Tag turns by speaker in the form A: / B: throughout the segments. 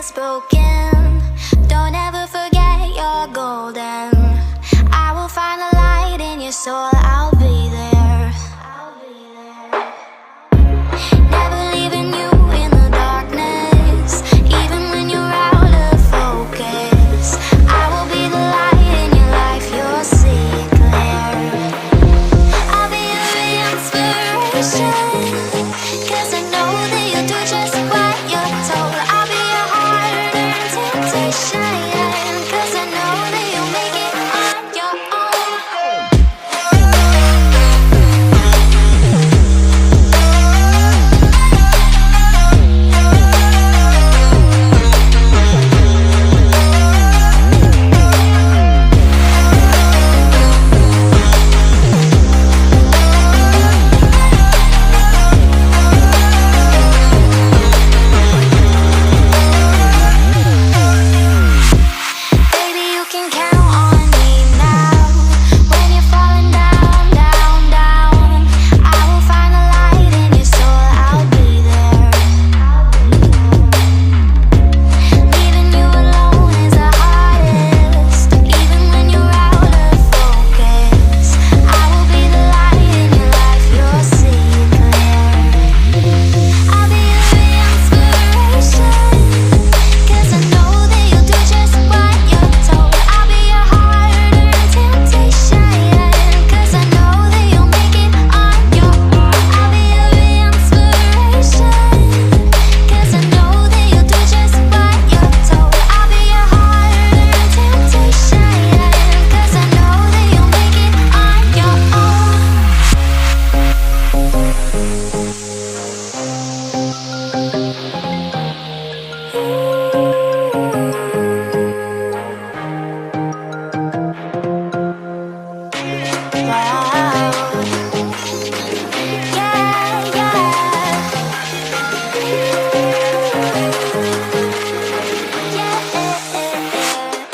A: is broken. Don't ever forget you're golden. I will find a light in your soul, I'll be there. Never leaving you in the darkness, even when you're out of focus. I will be the light in your life, you'll see it clear. I'll be your inspiration, 'cause I know that you'll do just what you're told. I'll be your heart-earned temptation, 'cause I know that you'll make it on your own. Baby, you can count on me now. When you're falling down, down, down, I will find a light in your soul, I'll be there. Leaving you alone is the hardest, even when you're out of focus. I will be the light in your life, you'll see it clear. I'll be your inspiration, 'cause I know that you'll do just what you're told. I'll be your heart-earned temptation, 'cause I know that you'll make it on your own. I'll be your inspiration, 'cause I know that you'll do just what you're told. I'll be your heart-earned temptation, 'cause I know that you'll make it on your own.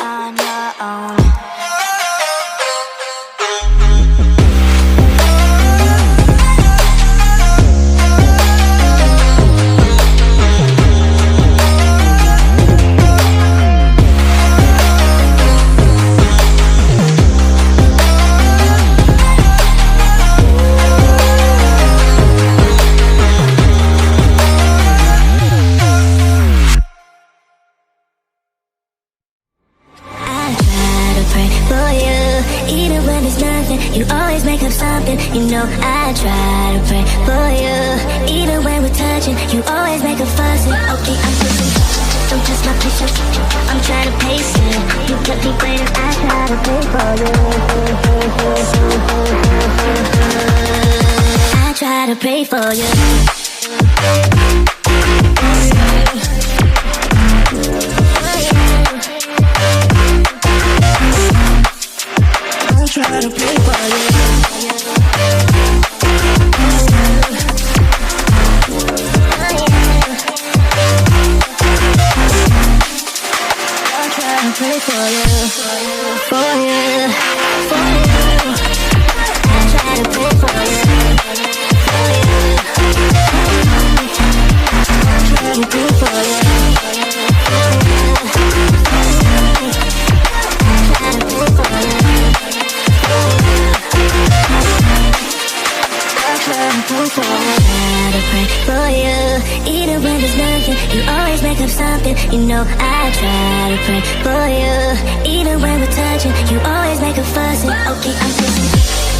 A: On your own. I try to pray for you, even when there's nothing. You always make up something. You know I try to pray for you, even when we're touching. You always make a fuss. Okay, I'm pushing. Don't test my patience. I'm trying to pace it. You kept me waiting. I try to pray for you. I try to pray for you. Try to pray for you. I try to pray for you, for you, for you. I try to pray for you, for you. I try to pray for you, for you. I try to pray for you. I pray for you, even when there's nothing. You always make up something. You know I try to pray for you, even when we're touching. You always make a fuss. Okay, I'm pacing.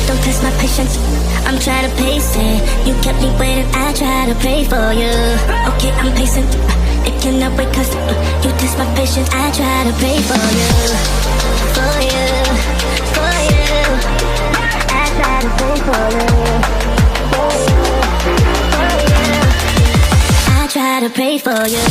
A: Don't test my patience. I'm trying to pace it. You kept me waiting. I try to pray for you. Okay, I'm pacing. It cannot wait 'cause you test my patience. I try to pray for you, for you, for you. I try to pray for you. I try to pray for you.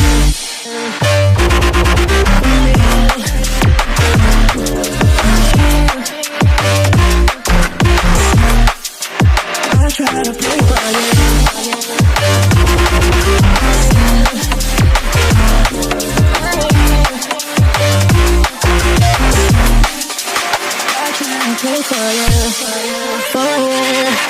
A: I try to pray for you. I try to pray for you, for you.